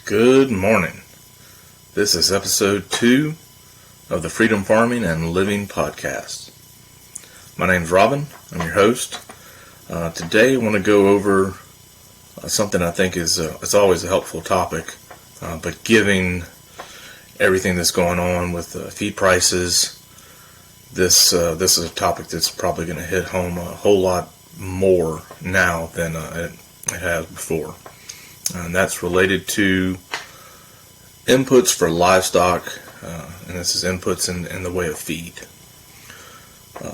Good morning. This is episode 2 of the Freedom Farming and Living podcast. My name's Robin. I'm your host. Today I want to go over something I think is it's always a helpful topic, but given everything that's going on with feed prices, this is a topic that's probably going to hit home a whole lot more now than it has before. And that's related to inputs for livestock, and this is inputs in the way of feed.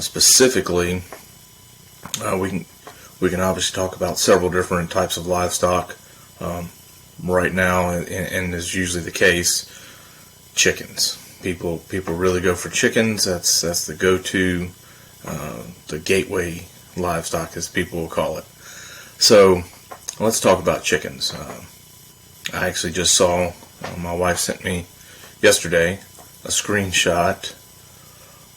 Specifically, we can obviously talk about several different types of livestock. Right now, and is usually the case, chickens. People really go for chickens. That's the go-to, the gateway livestock, as people will call it. So let's talk about chickens. I actually just saw, my wife sent me yesterday a screenshot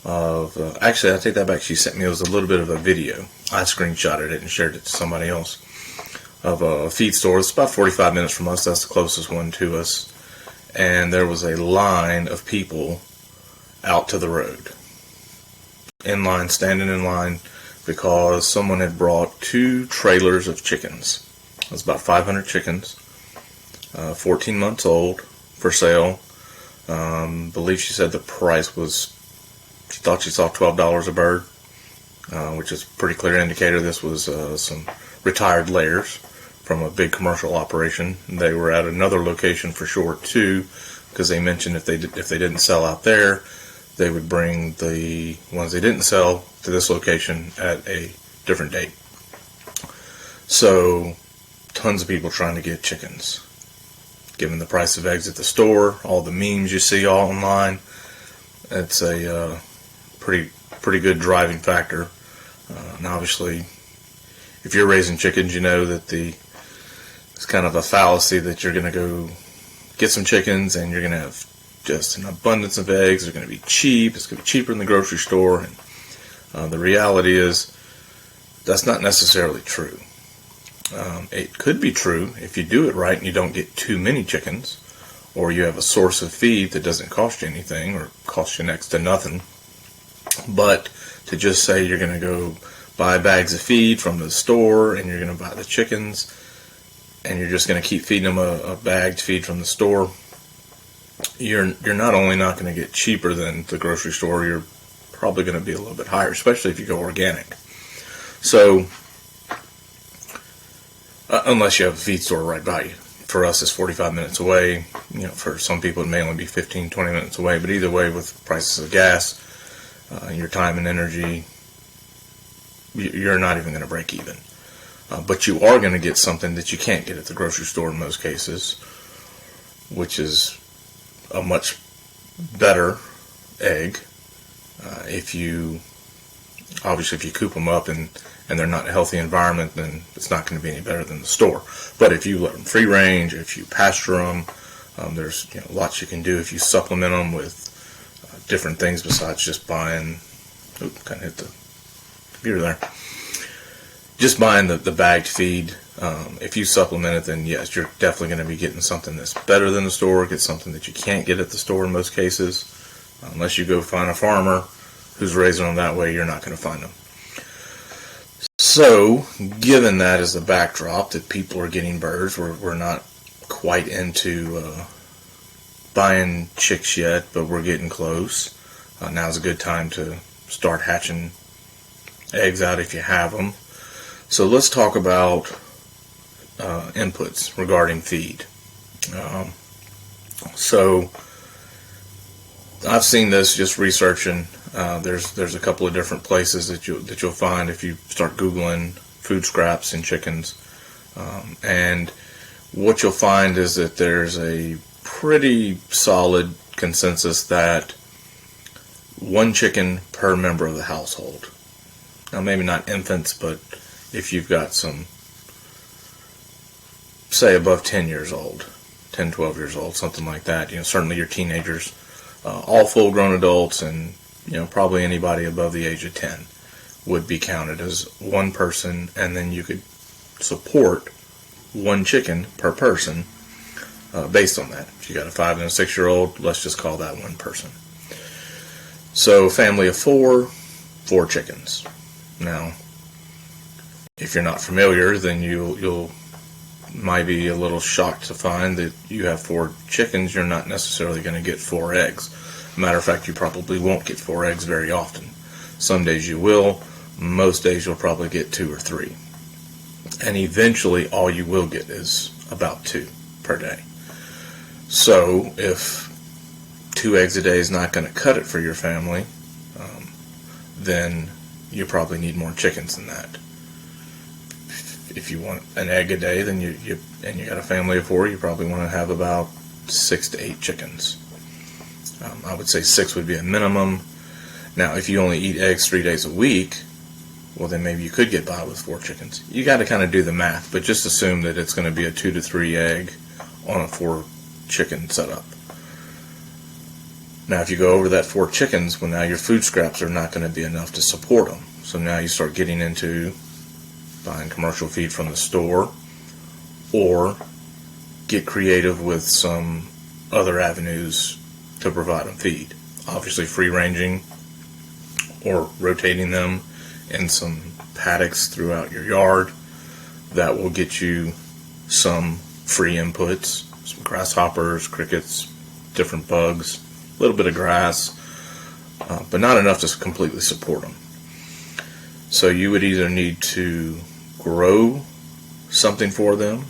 of, actually I take that back, she sent me, it was a little bit of a video. I screenshotted it and shared it to somebody else, of a feed store. It's about 45 minutes from us, that's the closest one to us. And there was a line of people out to the road. Standing in line, because someone had brought 2 trailers of chickens. It was about 500 chickens, 14 months old, for sale. Believe she said the price was, she thought she saw $12 a bird, which is a pretty clear indicator this was some retired layers from a big commercial operation. They were at another location for sure too, because they mentioned if they didn't sell out there, they would bring the ones they didn't sell to this location at a different date. So tons of people trying to get chickens. Given the price of eggs at the store, all the memes you see all online, it's a pretty good driving factor. And obviously, if you're raising chickens, you know that it's kind of a fallacy that you're going to go get some chickens and you're going to have just an abundance of eggs. They're going to be cheap. It's going to be cheaper in the grocery store. And the reality is that's not necessarily true. It could be true if you do it right and you don't get too many chickens, or you have a source of feed that doesn't cost you anything or cost you next to nothing. But to just say you're going to go buy bags of feed from the store and you're going to buy the chickens and you're just going to keep feeding them a bagged feed from the store, you're not only not going to get cheaper than the grocery store, you're probably going to be a little bit higher, especially if you go organic. So unless you have a feed store right by you. For us, it's 45 minutes away. For some people, it may only be 15, 20 minutes away. But either way, with prices of gas, your time and energy, you're not even going to break even. But you are going to get something that you can't get at the grocery store in most cases, which is a much better egg. If you coop them up and they're not in a healthy environment, then it's not going to be any better than the store. But if you let them free range, if you pasture them, there's lots you can do if you supplement them with different things besides just buying. Kind of hit the computer there. Just buying the bagged feed. If you supplement it, then yes, you're definitely going to be getting something that's better than the store. Get something that you can't get at the store in most cases, unless you go find a farmer who's raising them that way. You're not going to find them. So, given that as the backdrop that people are getting birds, we're not quite into buying chicks yet, but we're getting close. Now's a good time to start hatching eggs out if you have them. So let's talk about inputs regarding feed. So I've seen this just researching. There's a couple of different places that you'll find if you start Googling food scraps and chickens, and what you'll find is that there's a pretty solid consensus that 1 chicken per member of the household. Now maybe not infants, but if you've got some, say above 10 years old, 10, 12 years old, something like that, certainly your teenagers, all full-grown adults, and probably anybody above the age of 10 would be counted as one person, and then you could support one chicken per person based on that. If you got a 5 and a 6-year-old, let's just call that one person. So family of 4 chickens. Now, if you're not familiar, then you'll might be a little shocked to find that you have 4 chickens. You're not necessarily going to get 4 eggs. Matter of fact, you probably won't get 4 eggs very often. Some days you will. Most days you'll probably get 2 or 3. And eventually all you will get is about 2 per day. So if 2 eggs a day is not going to cut it for your family, then you probably need more chickens than that. If you want an egg a day, then you got a family of 4, you probably want to have about 6 to 8 chickens. I would say 6 would be a minimum. Now, if you only eat eggs 3 days a week, well, then maybe you could get by with 4 chickens. You got to kind of do the math, but just assume that it's going to be a 2 to 3 egg on a 4 chicken setup. Now, if you go over that 4 chickens, well, now your food scraps are not going to be enough to support them. So now you start getting into buying commercial feed from the store, or get creative with some other avenues to provide them feed. Obviously free ranging or rotating them in some paddocks throughout your yard. That will get you some free inputs, some grasshoppers, crickets, different bugs, a little bit of grass, but not enough to completely support them. So you would either need to grow something for them,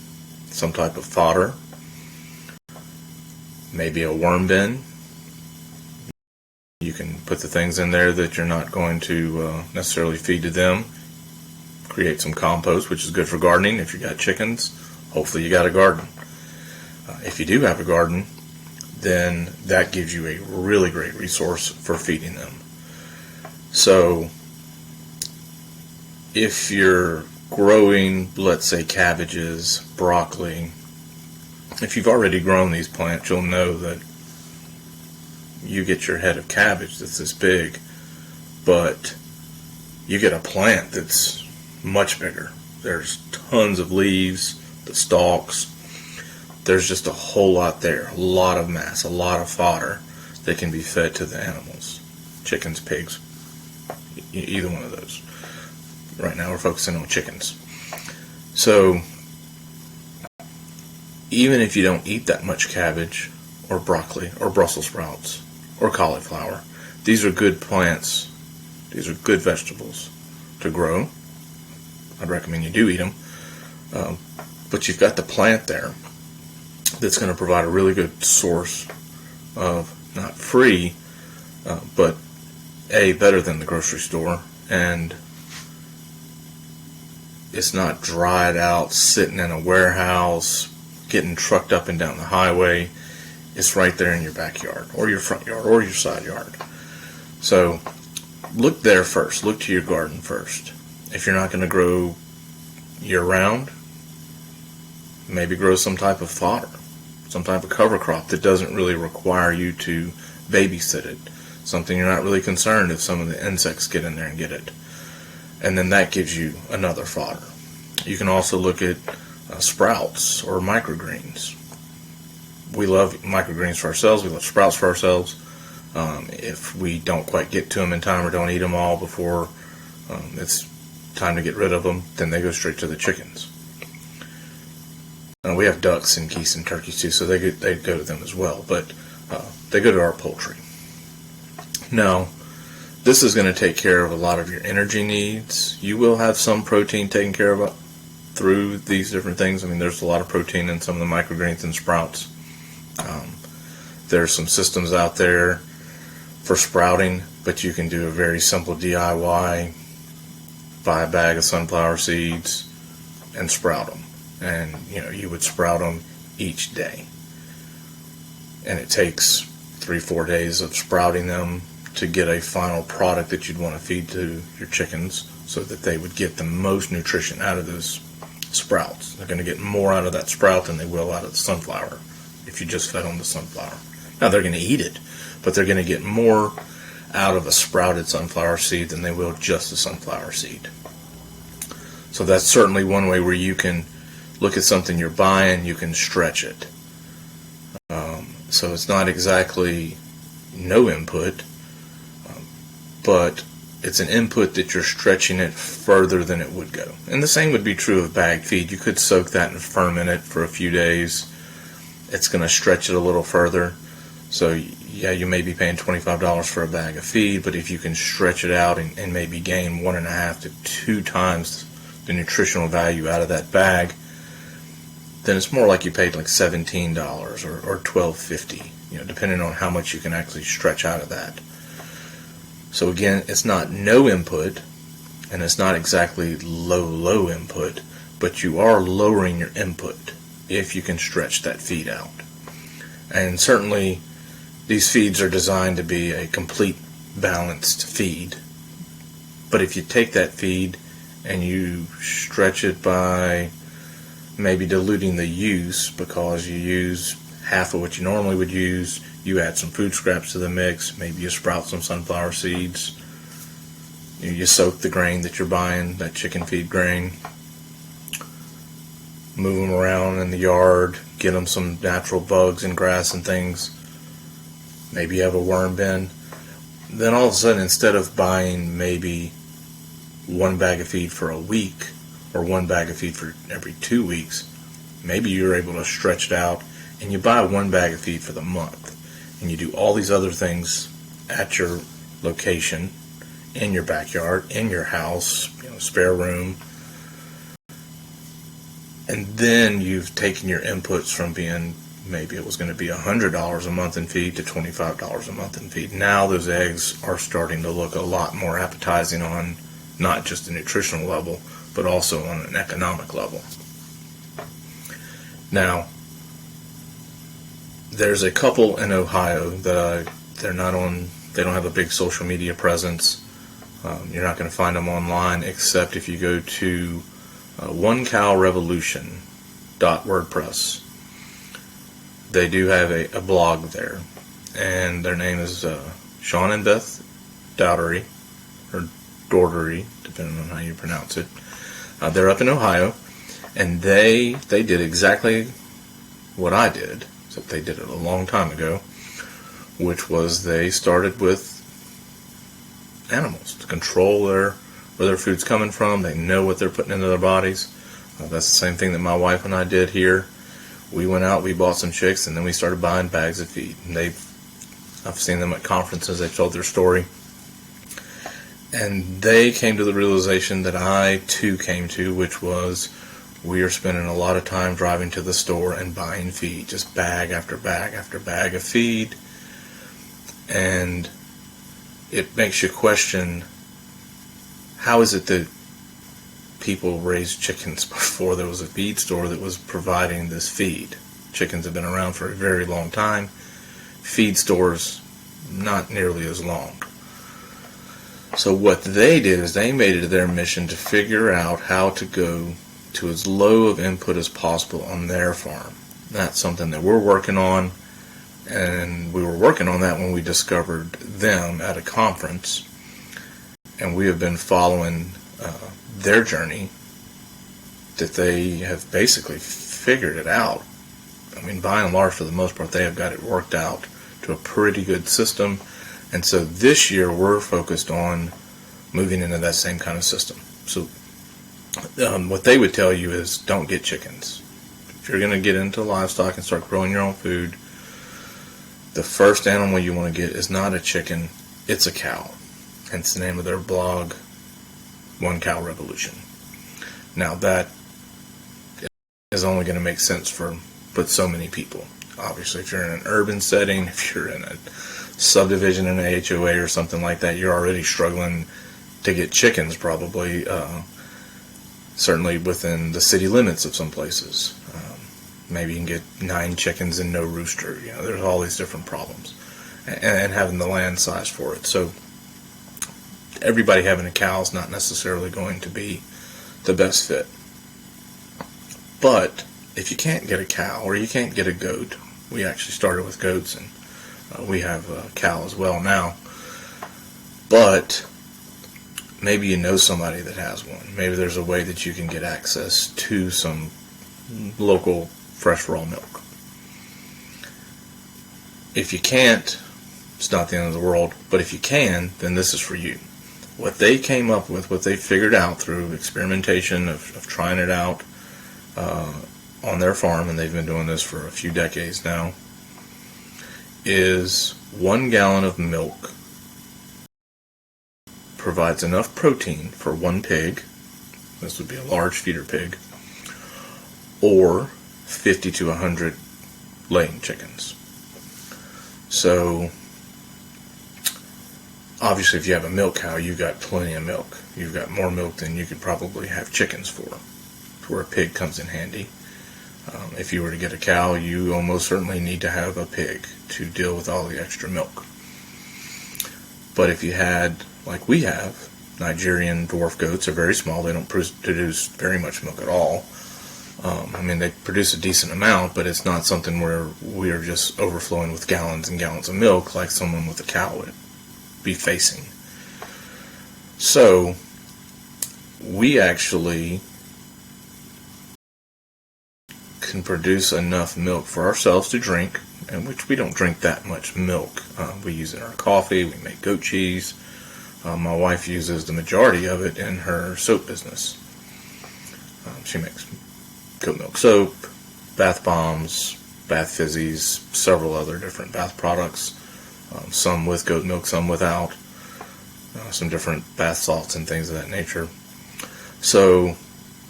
some type of fodder, maybe a worm bin. You can put the things in there that you're not going to necessarily feed to them. Create some compost, which is good for gardening. If you got chickens, hopefully you got a garden. If you do have a garden, then that gives you a really great resource for feeding them. So if you're growing, let's say, cabbages, broccoli, if you've already grown these plants, you'll know that you get your head of cabbage that's this big, but you get a plant that's much bigger. There's tons of leaves, the stalks. There's just a whole lot there, a lot of mass, a lot of fodder that can be fed to the animals, chickens, pigs, either one of those. Right now we're focusing on chickens. So even if you don't eat that much cabbage or broccoli or Brussels sprouts or cauliflower, these are good plants. These are good vegetables to grow. I'd recommend you do eat them. But you've got the plant there that's going to provide a really good source of, not free, but better than the grocery store, and it's not dried out, sitting in a warehouse, getting trucked up and down the highway. It's right there in your backyard, or your front yard, or your side yard. So look there first. Look to your garden first. If you're not going to grow year-round, maybe grow some type of fodder, some type of cover crop that doesn't really require you to babysit it. Something you're not really concerned if some of the insects get in there and get it. And then that gives you another fodder. You can also look at sprouts or microgreens. We love microgreens for ourselves. We love sprouts for ourselves. If we don't quite get to them in time or don't eat them all before it's time to get rid of them, then they go straight to the chickens. We have ducks and geese and turkeys too, so they go to them as well. But they go to our poultry. Now, this is going to take care of a lot of your energy needs. You will have some protein taken care of through these different things. I mean, there's a lot of protein in some of the microgreens and sprouts. There's some systems out there for sprouting, but you can do a very simple DIY. Buy a bag of sunflower seeds and sprout them. And, you would sprout them each day. And it takes 3-4 days of sprouting them to get a final product that you'd want to feed to your chickens so that they would get the most nutrition out of those sprouts. They're going to get more out of that sprout than they will out of the sunflower if you just fed them the sunflower. Now, they're going to eat it, but they're going to get more out of a sprouted sunflower seed than they will just a sunflower seed. So that's certainly one way where you can look at something you're buying, you can stretch it. So it's not exactly no input, but it's an input that you're stretching it further than it would go. And the same would be true of bagged feed. You could soak that and ferment it for a few days. It's going to stretch it a little further. So yeah, you may be paying $25 for a bag of feed, but if you can stretch it out and maybe gain 1.5 to 2 times the nutritional value out of that bag, then it's more like you paid like $17 or $12.50, depending on how much you can actually stretch out of that. So again, it's not no input, and it's not exactly low input, but you are lowering your input if you can stretch that feed out. And certainly these feeds are designed to be a complete balanced feed. But if you take that feed and you stretch it by maybe diluting the use, because you use half of what you normally would use, you add some food scraps to the mix, maybe you sprout some sunflower seeds, you soak the grain that you're buying, that chicken feed grain, move them around in the yard, get them some natural bugs and grass and things, maybe you have a worm bin. Then all of a sudden, instead of buying maybe 1 bag of feed for a week or 1 bag of feed for every 2 weeks, maybe you're able to stretch it out and you buy 1 bag of feed for the month, and you do all these other things at your location, in your backyard, in your house, spare room, and then you've taken your inputs from being, maybe it was going to be $100 a month in feed to $25 a month in feed. Now those eggs are starting to look a lot more appetizing on not just a nutritional level, but also on an economic level. Now, there's a couple in Ohio that they don't have a big social media presence. You're not going to find them online except if you go to onecowrevolution.wordpress. They do have a blog there, and their name is Sean and Beth Dowdery, or Dordery, depending on how you pronounce it. They're up in Ohio, and they did exactly what I did, except they did it a long time ago, which was they started with animals to control where their food's coming from. They know what they're putting into their bodies. That's the same thing that my wife and I did here. We went out, we bought some chicks, and then we started buying bags of feed. And I've seen them at conferences, they've told their story. And they came to the realization that I too came to, which was we are spending a lot of time driving to the store and buying feed, just bag after bag after bag of feed. And it makes you question, how is it that people raised chickens before there was a feed store that was providing this feed? Chickens have been around for a very long time. Feed stores, not nearly as long. So what they did is they made it their mission to figure out how to go to as low of input as possible on their farm. That's something that we're working on, and we were working on that when we discovered them at a conference, and we have been following their journey, that they have basically figured it out. I mean, by and large, for the most part, they have got it worked out to a pretty good system. And so this year we're focused on moving into that same kind of system. So what they would tell you is don't get chickens. If you're going to get into livestock and start growing your own food, the first animal you want to get is not a chicken, it's a cow. Hence the name of their blog, One Cow Revolution. Now that is only going to make sense for so many people. Obviously, if you're in an urban setting, if you're in a subdivision in a HOA or something like that, you're already struggling to get chickens probably, certainly within the city limits of some places. Maybe you can get 9 chickens and no rooster. There's all these different problems. And having the land size for it. So everybody having a cow is not necessarily going to be the best fit. But if you can't get a cow or you can't get a goat, we actually started with goats, and we have a cow as well now. But maybe you know somebody that has one. Maybe there's a way that you can get access to some local fresh raw milk. If you can't, it's not the end of the world, but if you can, then this is for you. What they came up with, what they figured out through experimentation of trying it out on their farm, and they've been doing this for a few decades now, is 1 gallon of milk provides enough protein for 1 pig, this would be a large feeder pig, or 50 to 100 laying chickens. So obviously if you have a milk cow, you've got plenty of milk. You've got more milk than you could probably have chickens for. Where a pig comes in handy. If you were to get a cow, you almost certainly need to have a pig to deal with all the extra milk. But if you had, like we have, Nigerian dwarf goats are very small. They don't produce very much milk at all. I mean, they produce a decent amount, but it's not something where we are just overflowing with gallons and gallons of milk like someone with a cow would be facing. So, we actually can produce enough milk for ourselves to drink, and which we don't drink that much milk. We use it in our coffee, we make goat cheese. My wife uses the majority of it in her soap business. She makes goat milk soap, bath bombs, bath fizzies, several other different bath products, some with goat milk, some without, some different bath salts and things of that nature. So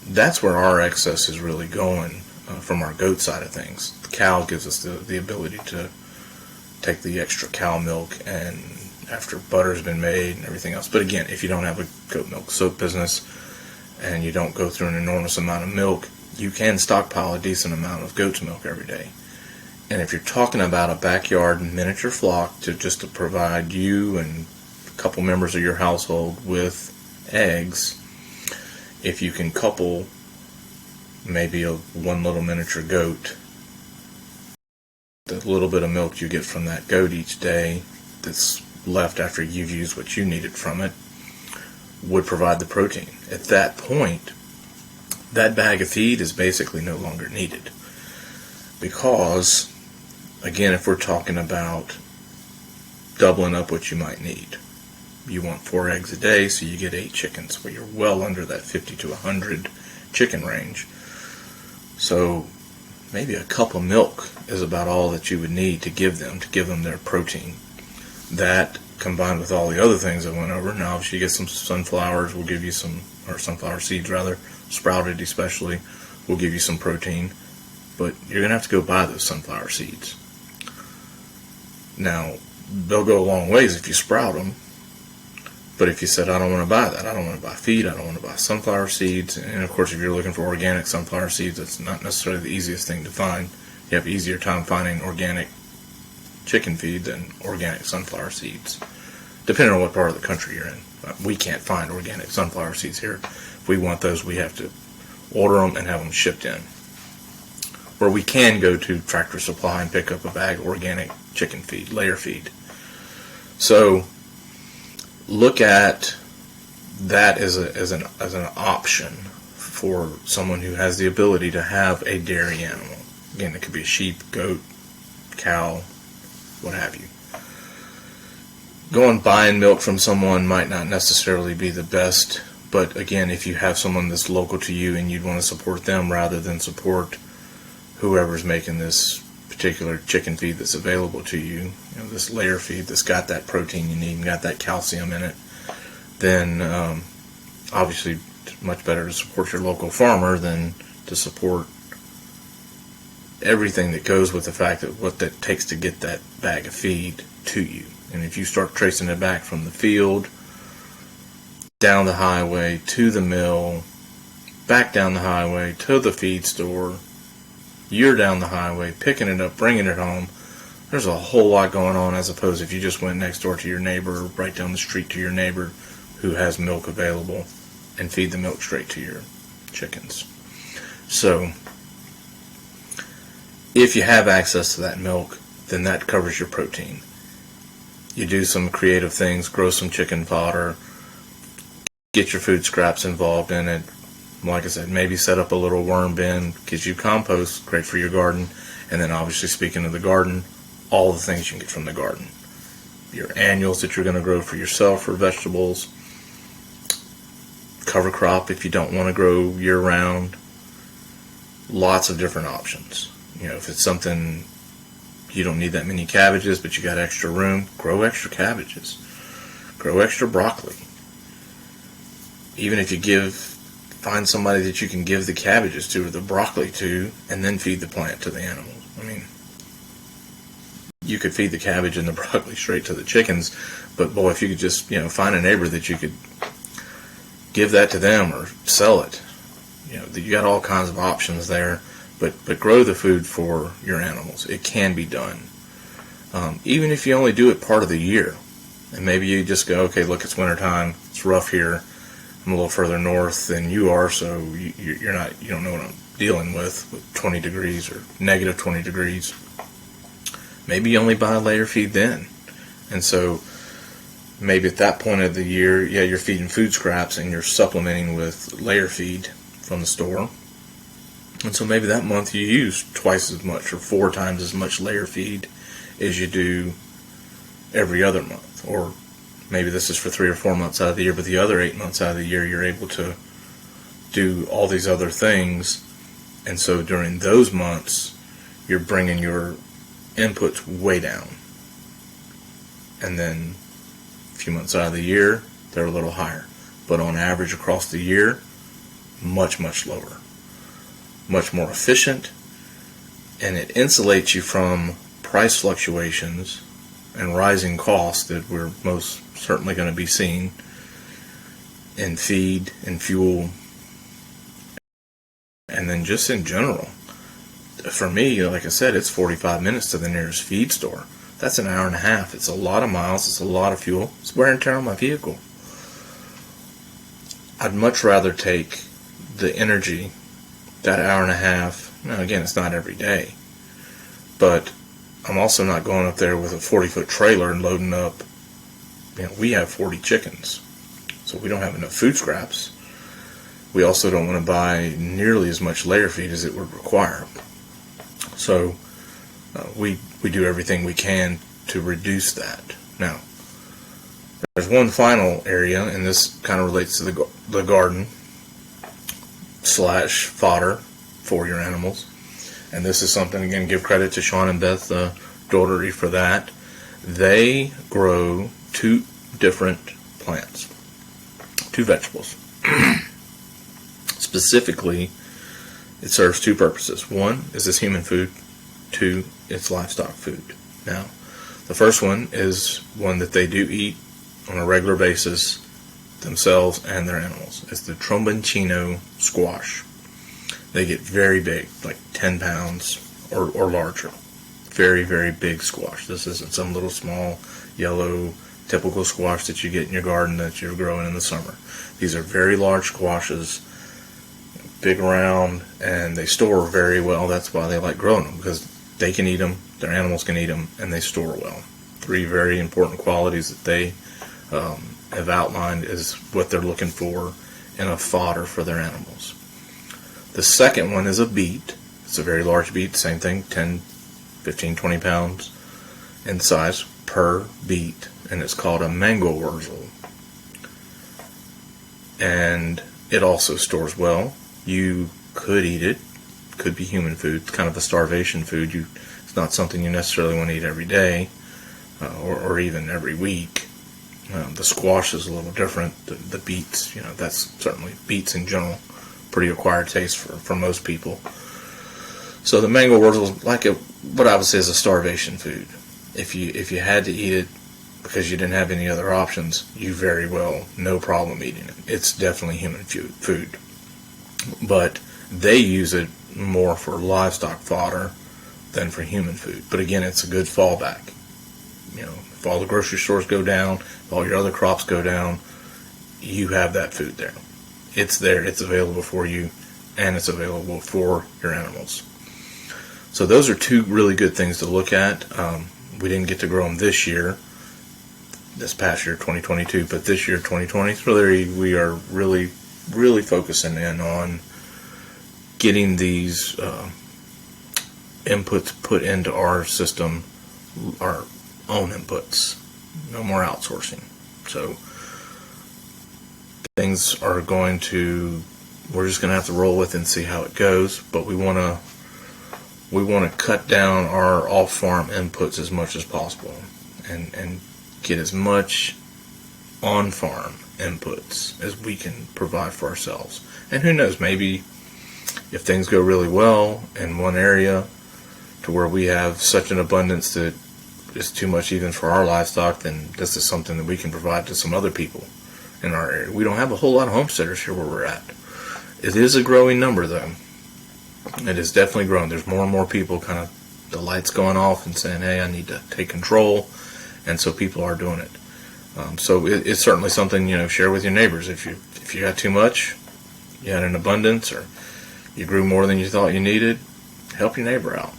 that's where our excess is really going from our goat side of things. The cow gives us the ability to take the extra cow milk and after butter's been made and everything else. But again, if you don't have a goat milk soap business and you don't go through an enormous amount of milk, you can stockpile a decent amount of goat's milk every day. And if you're talking about a backyard miniature flock to provide you and a couple members of your household with eggs, if you can couple maybe one little miniature goat, the little bit of milk you get from that goat each day that's left after you've used what you needed from it would provide the protein. At that point, that bag of feed is basically no longer needed. Because, again, if we're talking about doubling up what you might need, you want 4 eggs a day, so you get 8 chickens. Well, you're well under that 50 to 100 chicken range. So maybe a cup of milk is about all that you would need to give them their protein. That, combined with all the other things I went over, now if you get some sunflowers, we'll give you some, or sunflower seeds rather, sprouted especially, will give you some protein. But you're going to have to go buy those sunflower seeds. Now, they'll go a long ways if you sprout them. But if you said, I don't want to buy that, I don't want to buy feed, I don't want to buy sunflower seeds, and of course if you're looking for organic sunflower seeds, that's not necessarily the easiest thing to find. You have an easier time finding organic chicken feed than organic sunflower seeds, depending on what part of the country you're in. We can't find organic sunflower seeds here. If we want those, we have to order them and have them shipped in. Or we can go to Tractor Supply and pick up a bag of organic chicken feed, layer feed. So look at that as an option for someone who has the ability to have a dairy animal. Again, it could be a sheep, goat, cow, what have you. Going buying milk from someone might not necessarily be the best, but again, if you have someone that's local to you and you'd want to support them rather than support whoever's making this particular chicken feed that's available to you, this layer feed that's got that protein you need and got that calcium in it, then obviously it's much better to support your local farmer than to support everything that goes with the fact that what that takes to get that bag of feed to you. And if you start tracing it back from the field, down the highway, to the mill, back down the highway, to the feed store, you're down the highway, picking it up, bringing it home, there's a whole lot going on as opposed if you just went next door to your neighbor, right down the street to your neighbor who has milk available and feed the milk straight to your chickens. So, if you have access to that milk, then that covers your protein. You do some creative things, grow some chicken fodder, get your food scraps involved in it. Like I said, maybe set up a little worm bin, gives you compost, great for your garden. And then obviously speaking of the garden, all the things you can get from the garden. Your annuals that you're going to grow for yourself for vegetables, cover crop if you don't want to grow year round, lots of different options. If it's something you don't need that many cabbages but you got extra room, grow extra cabbages, grow extra broccoli. Even if you find somebody that you can give the cabbages to or the broccoli to, and then feed the plant to the animals. You could feed the cabbage and the broccoli straight to the chickens, but boy, if you could just find a neighbor that you could give that to them or sell it. You got all kinds of options there, but grow the food for your animals. It can be done. Even if you only do it part of the year, and maybe you just go, okay, look, it's wintertime, it's rough here. I'm a little further north than you are, so you don't know what I'm dealing with 20 degrees or negative 20 degrees. Maybe you only buy layer feed then. And so maybe at that point of the year, you're feeding food scraps and you're supplementing with layer feed from the store. And so maybe that month you use twice as much or 4 times as much layer feed as you do every other month. Or maybe this is for 3 or 4 months out of the year, but the other 8 months out of the year you're able to do all these other things. And so during those months, you're bringing your inputs way down. And then a few months out of the year, they're a little higher. But on average across the year, much, much lower. Much more efficient. And it insulates you from price fluctuations and rising costs that we're most certainly going to be seeing in feed and fuel. And then just in general. For me, like I said, it's 45 minutes to the nearest feed store. That's an hour and a half. It's a lot of miles. It's a lot of fuel. It's wear and tear on my vehicle. I'd much rather take the energy, that hour and a half. Now, again, it's not every day. But I'm also not going up there with a 40-foot trailer and loading up. We have 40 chickens. So we don't have enough food scraps. We also don't want to buy nearly as much layer feed as it would require. So we do everything we can to reduce that. Now, there's one final area, and this kind of relates to the garden / fodder for your animals. And this is something, again, give credit to Sean and Beth Daugherty for that. They grow 2 different plants, 2 vegetables. Specifically, it serves 2 purposes. 1 is as human food. 2, it's livestock food. Now, the first one is one that they do eat on a regular basis, themselves and their animals. It's the tromboncino squash. They get very big, like 10 pounds or larger. Very, very big squash. This isn't some little small yellow typical squash that you get in your garden that you're growing in the summer. These are very large squashes, big around, and they store very well. That's why they like growing them, because they can eat them, their animals can eat them, and they store well. 3 very important qualities that they have outlined is what they're looking for in a fodder for their animals. The second one is a beet. It's a very large beet, same thing, 10, 15, 20 pounds in size per beet, and it's called a mango wurzel. And it also stores well. You could eat it. Could be human food. It's kind of a starvation food. It's not something you necessarily want to eat every day or even every week. The squash is a little different. The beets, that's certainly beets in general, pretty acquired taste for most people. So the mango wurzel is like what I would say is a starvation food. If you had to eat it because you didn't have any other options, you very well, no problem eating it. It's definitely human food. But they use it more for livestock fodder than for human food. But again, it's a good fallback. If all the grocery stores go down, if all your other crops go down, you have that food there. It's there, it's available for you, and it's available for your animals. So those are 2 really good things to look at. We didn't get to grow them this year, this past year, 2022, but this year, 2023, we are really, really focusing in on getting these inputs put into our system our own inputs. No more outsourcing. So things are going to, we're just going to have to roll with and see how it goes. But we want to cut down our off-farm inputs as much as possible, and get as much on-farm inputs as we can provide for ourselves. And who knows, maybe if things go really well in one area to where we have such an abundance that it's too much even for our livestock, then this is something that we can provide to some other people in our area. We don't have a whole lot of homesteaders here where we're at. It is a growing number, though. It is definitely growing. There's more and more people kind of, the lights going off and saying, hey, I need to take control. And so people are doing it. So it's certainly something, share with your neighbors. If you got too much, you had an abundance, or you grew more than you thought you needed, help your neighbor out.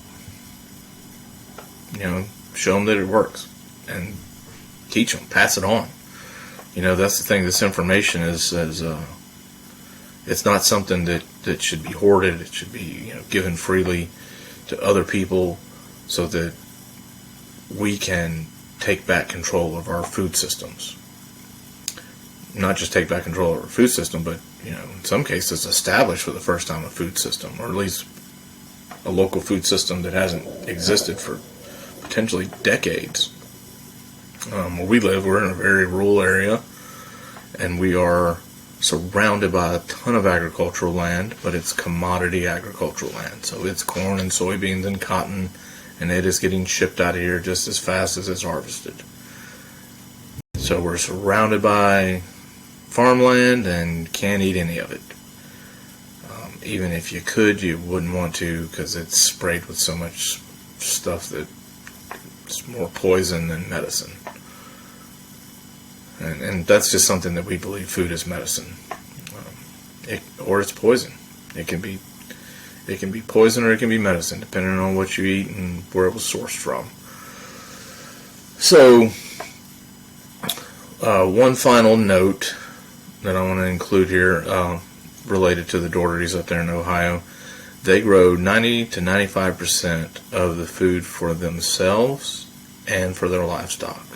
Show them that it works, and teach them, pass it on. That's the thing. This information is it's not something that should be hoarded. It should be given freely to other people, so that we can take back control of our food systems. Not just take back control of our food system, but in some cases establish for the first time a food system, or at least a local food system that hasn't existed for potentially decades. Where we live, we're in a very rural area, and we are surrounded by a ton of agricultural land, but it's commodity agricultural land. So it's corn and soybeans and cotton, and it is getting shipped out of here just as fast as it's harvested. So we're surrounded by farmland and can't eat any of it. Even if you could, you wouldn't want to, because it's sprayed with so much stuff that it's more poison than medicine. And that's just something that we believe food is medicine, or it's poison. It can be poison, or it can be medicine, depending on what you eat and where it was sourced from. So, one final note that I want to include here, related to the Doughertys up there in Ohio. They grow 90 to 95% of the food for themselves and for their livestock.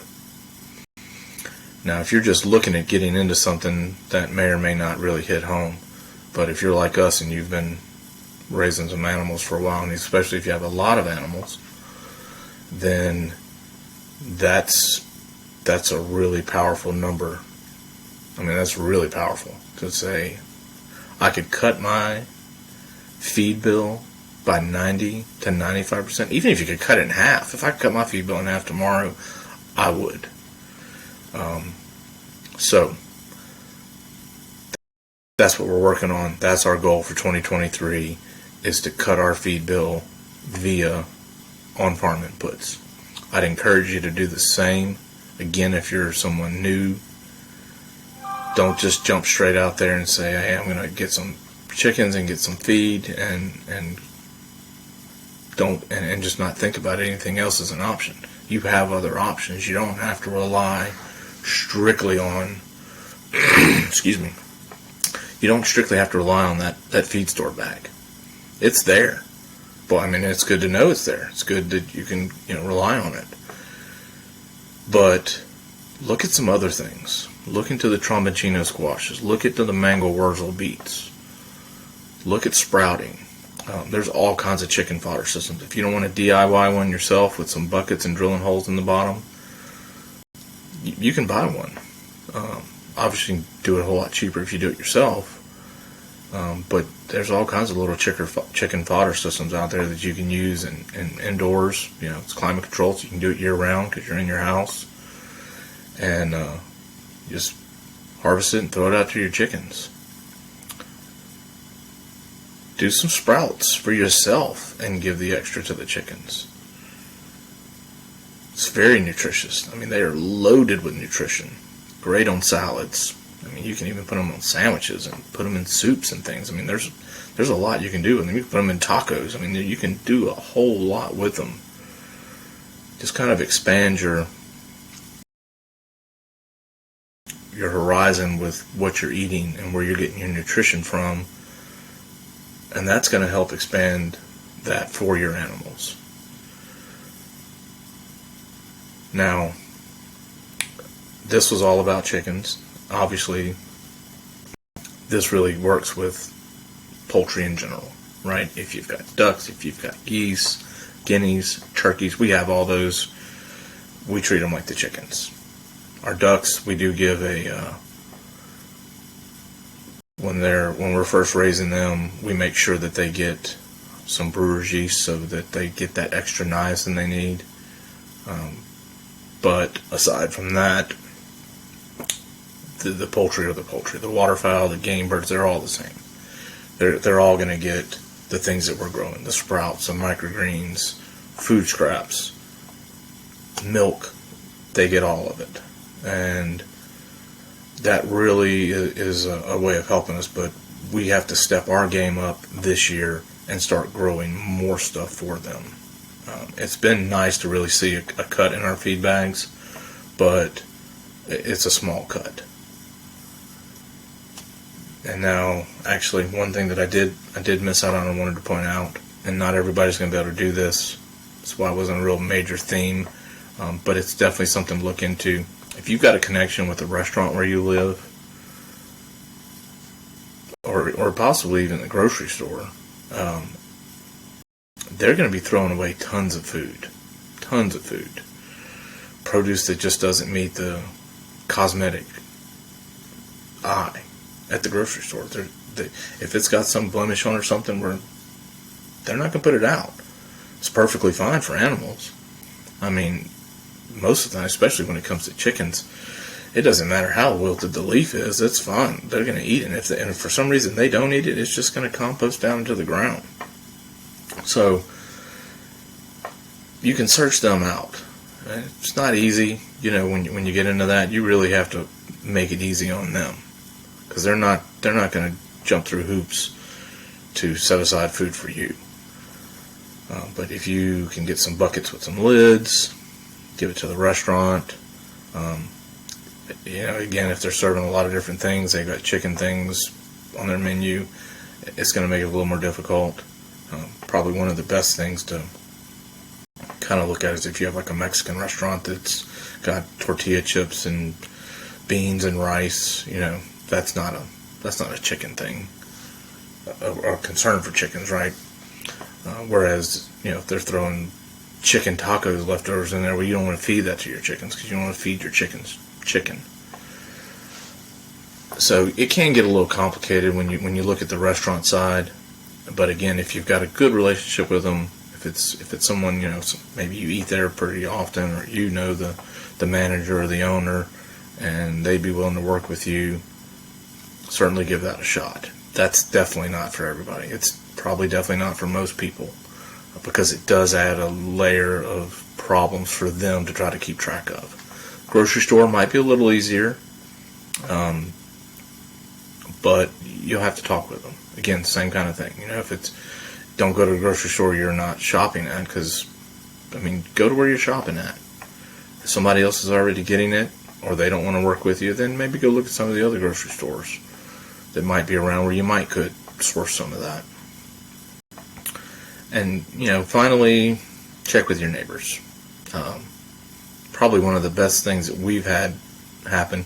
Now, if you're just looking at getting into something, that may or may not really hit home. But if you're like us and you've been raising some animals for a while, and especially if you have a lot of animals, then that's a really powerful number. I mean, that's really powerful to say, I could cut my feed bill by 90 to 95%. Even if you could cut it in half. If I could cut my feed bill in half tomorrow, I would. So that's what we're working on. That's our goal for 2023, is to cut our feed bill via on-farm inputs. I'd encourage you to do the same. Again, if you're someone new, don't just jump straight out there and say, hey, I'm going to get some chickens and get some feed, and just not think about anything else as an option. You have other options. You don't have to rely strictly on excuse me, you don't strictly have to rely on that feed store bag. It's there. Well, I mean, it's good to know it's there. It's good that you can rely on it. But look at some other things. Look into the tromboncino squashes. Look into the mango wurzel beets. Look at sprouting. There's all kinds of chicken fodder systems. If you don't want to DIY one yourself with some buckets and drilling holes in the bottom, you can buy one. Obviously, you can do it a whole lot cheaper if you do it yourself. But there's all kinds of little chicken fodder systems out there that you can use in indoors. It's climate controlled, so you can do it year round because you're in your house. And just harvest it and throw it out to your chickens. Do some sprouts for yourself and give the extra to the chickens. It's very nutritious. I mean, they are loaded with nutrition. Great on salads. I mean, you can even put them on sandwiches and put them in soups and things. I mean, there's a lot you can do with them. You can put them in tacos. I mean, you can do a whole lot with them. Just kind of expand your horizon with what you're eating and where you're getting your nutrition from. And that's going to help expand that for your animals. Now, this was all about chickens. Obviously, this really works with poultry in general, right? If you've got ducks, if you've got geese, guineas, turkeys, we have all those. We treat them like the chickens. Our ducks, we do give a when we're first raising them, we make sure that they get some brewer's yeast so that they get that extra niacin they need. But aside from that, the poultry are the poultry. The waterfowl, the game birds, they're all the same. They're all going to get the things that we're growing, the sprouts, the microgreens, food scraps, milk. They get all of it. And that really is a way of helping us, but we have to step our game up this year and start growing more stuff for them. It's been nice to really see a cut in our feed bags, but it's a small cut. And now, actually, one thing that I did miss out on and wanted to point out, and not everybody's going to be able to do this, that's why it wasn't a real major theme, but it's definitely something to look into. If you've got a connection with a restaurant where you live, or possibly even the grocery store, they're going to be throwing away tons of food. Produce that just doesn't meet the cosmetic eye at the grocery store. If it's got some blemish on or something, they're not going to put it out. It's perfectly fine for animals. I mean, most of the time, especially when it comes to chickens, it doesn't matter how wilted the leaf is, it's fine. They're going to eat it. And if for some reason they don't eat it, it's just going to compost down into the ground. So, you can search them out. It's not easy, when you get into that, you really have to make it easy on them. Because they're not going to jump through hoops to set aside food for you. But if you can get some buckets with some lids, give it to the restaurant. Again, if they're serving a lot of different things, they've got chicken things on their menu, it's going to make it a little more difficult. Probably one of the best things to kind of look at is if you have like a Mexican restaurant that's got tortilla chips and beans and rice. That's not a chicken thing, or concern for chickens, right? Whereas if they're throwing chicken tacos leftovers in there, well, you don't want to feed that to your chickens because you don't want to feed your chickens chicken. So it can get a little complicated when you look at the restaurant side. But again, if you've got a good relationship with them, if it's someone maybe you eat there pretty often, or the manager or the owner, and they'd be willing to work with you, certainly give that a shot. That's definitely not for everybody. It's probably definitely not for most people, because it does add a layer of problems for them to try to keep track of. Grocery store might be a little easier, but you'll have to talk with them. Again, same kind of thing. If it's, don't go to the grocery store you're not shopping at, because, go to where you're shopping at. If somebody else is already getting it, or they don't want to work with you, then maybe go look at some of the other grocery stores that might be around where you could source some of that. And, finally, check with your neighbors. Probably one of the best things that we've had happen,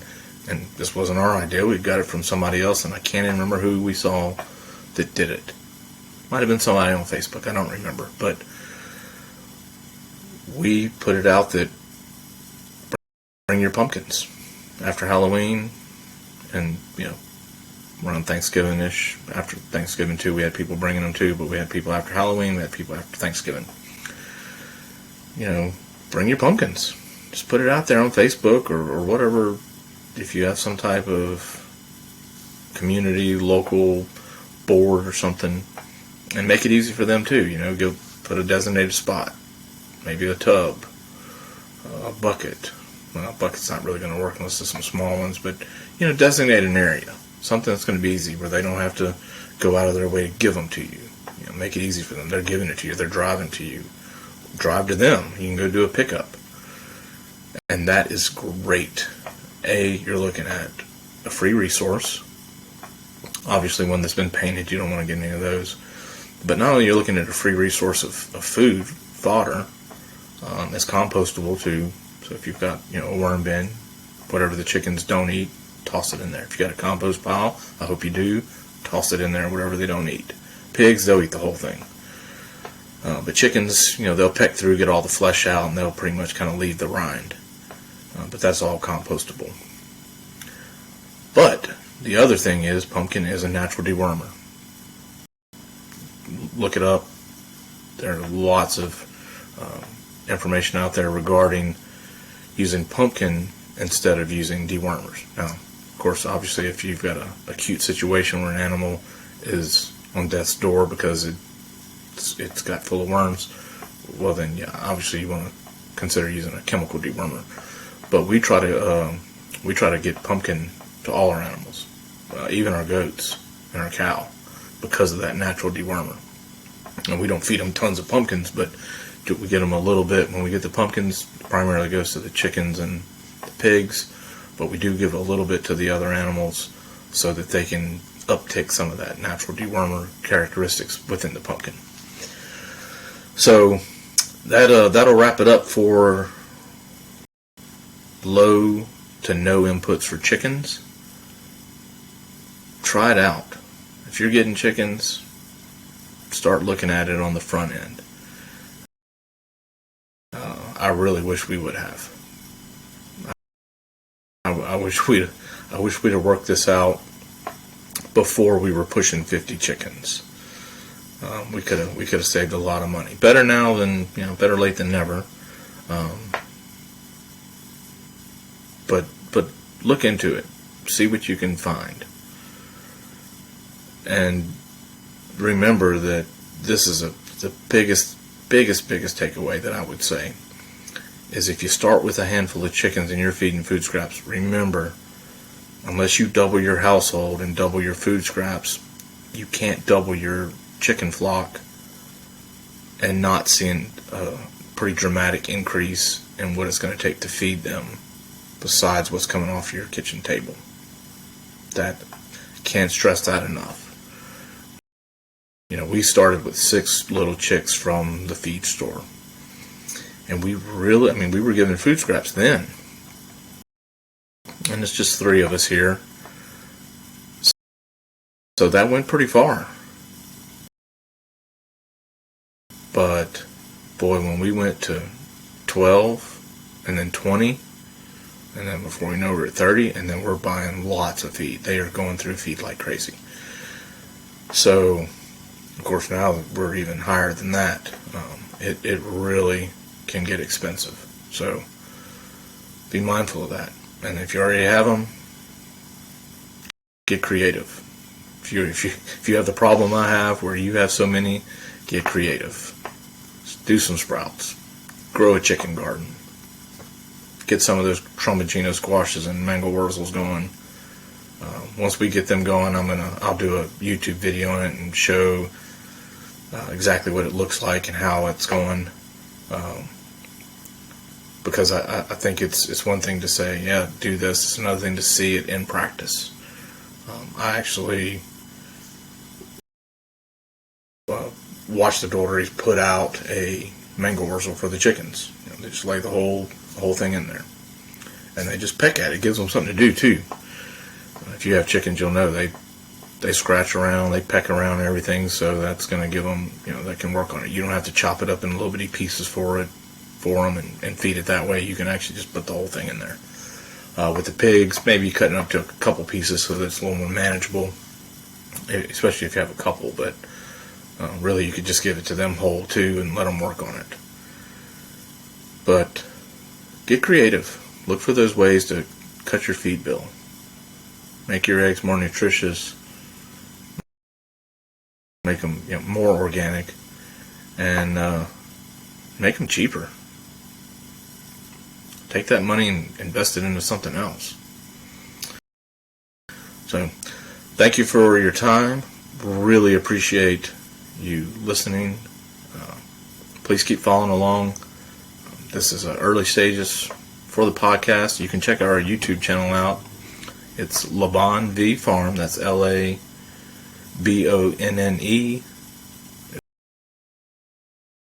and this wasn't our idea, we got it from somebody else, and I can't even remember who we saw that did it. Might have been somebody on Facebook, I don't remember, but we put it out that bring your pumpkins after Halloween, and around Thanksgiving-ish. After Thanksgiving too, we had people bringing them too, but we had people after Halloween, we had people after Thanksgiving. Bring your pumpkins. Just put it out there on Facebook or whatever. If you have some type of community, local board or something, and make it easy for them too. Go put a designated spot, maybe a tub, a bucket. Well, a bucket's not really going to work unless there's some small ones, but designate an area, something that's going to be easy where they don't have to go out of their way to give them to you. Make it easy for them. They're giving it to you. They're driving to you. Drive to them. You can go do a pickup, and that is great. You're looking at a free resource. Obviously, one that's been painted, you don't want to get any of those. But not only you're looking at a free resource of food, fodder, it's compostable too, so So if you've got, a worm bin, whatever the chickens don't eat, toss it in there. If you got a compost pile, I hope you do, toss it in there, whatever they don't eat. Pigs, they'll eat the whole thing. But chickens, they'll peck through, get all the flesh out, and they'll pretty much kind of leave the rind. But that's all compostable. But the other thing is, pumpkin is a natural dewormer. Look it up. There are lots of information out there regarding using pumpkin instead of using dewormers. Now, of course, obviously, if you've got an acute situation where an animal is on death's door because it's got full of worms, well then, yeah, obviously you want to consider using a chemical dewormer. But we try to get pumpkin to all our animals, even our goats and our cow, because of that natural dewormer. And we don't feed them tons of pumpkins, but we get them a little bit. When we get the pumpkins, it primarily goes to the chickens and the pigs, but we do give a little bit to the other animals so that they can uptick some of that natural dewormer characteristics within the pumpkin. So that'll wrap it up for low to no inputs for chickens. Try it out. If you're getting chickens, start looking at it on the front end. I really wish we would have. I wish we'd have worked this out before we were pushing 50 chickens. We could have saved a lot of money. Better now than better late than never. But look into it. See what you can find. And remember that this is the biggest takeaway that I would say is if you start with a handful of chickens and you're feeding food scraps, remember, unless you double your household and double your food scraps, you can't double your chicken flock and not seeing a pretty dramatic increase in what it's going to take to feed them besides what's coming off your kitchen table. That, can't stress that enough. We started with 6 little chicks from the feed store. And we were giving food scraps then. And it's just 3 of us here. So that went pretty far. But, boy, when we went to 12, and then 20, and then before we know we're at 30, and then we're buying lots of feed. They are going through feed like crazy. So, of course, now we're even higher than that. It really can get expensive. So, be mindful of that. And if you already have them, get creative. If you have the problem I have, where you have so many, get creative. Do some sprouts. Grow a chicken garden. Get some of those Trumbagino squashes and mango wurzels going. Once we get them going, I'll do a YouTube video on it and show exactly what it looks like and how it's going. Because I think it's one thing to say, yeah, do this. It's another thing to see it in practice. I actually watched the Doughertys put out a mango wurzel for the chickens. They just lay the whole thing in there, and they just peck at it. It gives them something to do too. If you have chickens, you'll know they scratch around, they peck around and everything. So that's going to give them, they can work on it. You don't have to chop it up in little bitty pieces for them and feed it that way. You can actually just put the whole thing in there. With the pigs, maybe cutting up to a couple pieces so that it's a little more manageable, especially if you have a couple. But really, you could just give it to them whole too and let them work on it. But get creative. Look for those ways to cut your feed bill. Make your eggs more nutritious. Make them more organic, and make them cheaper. Take that money and invest it into something else. So, thank you for your time. Really appreciate you listening. Please keep following along. This is early stages for the podcast. You can check our YouTube channel out. It's Labanne V Farm. That's LABONNE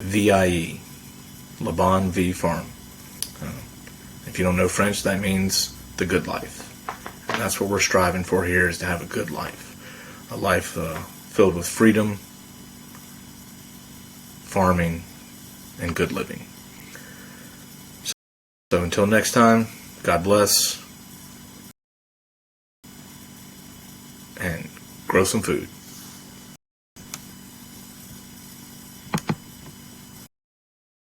VIE. Labanne V Farm. If you don't know French, that means the good life. And that's what we're striving for here, is to have a good life. A life filled with freedom, farming, and good living. So until next time, God bless, and grow some food.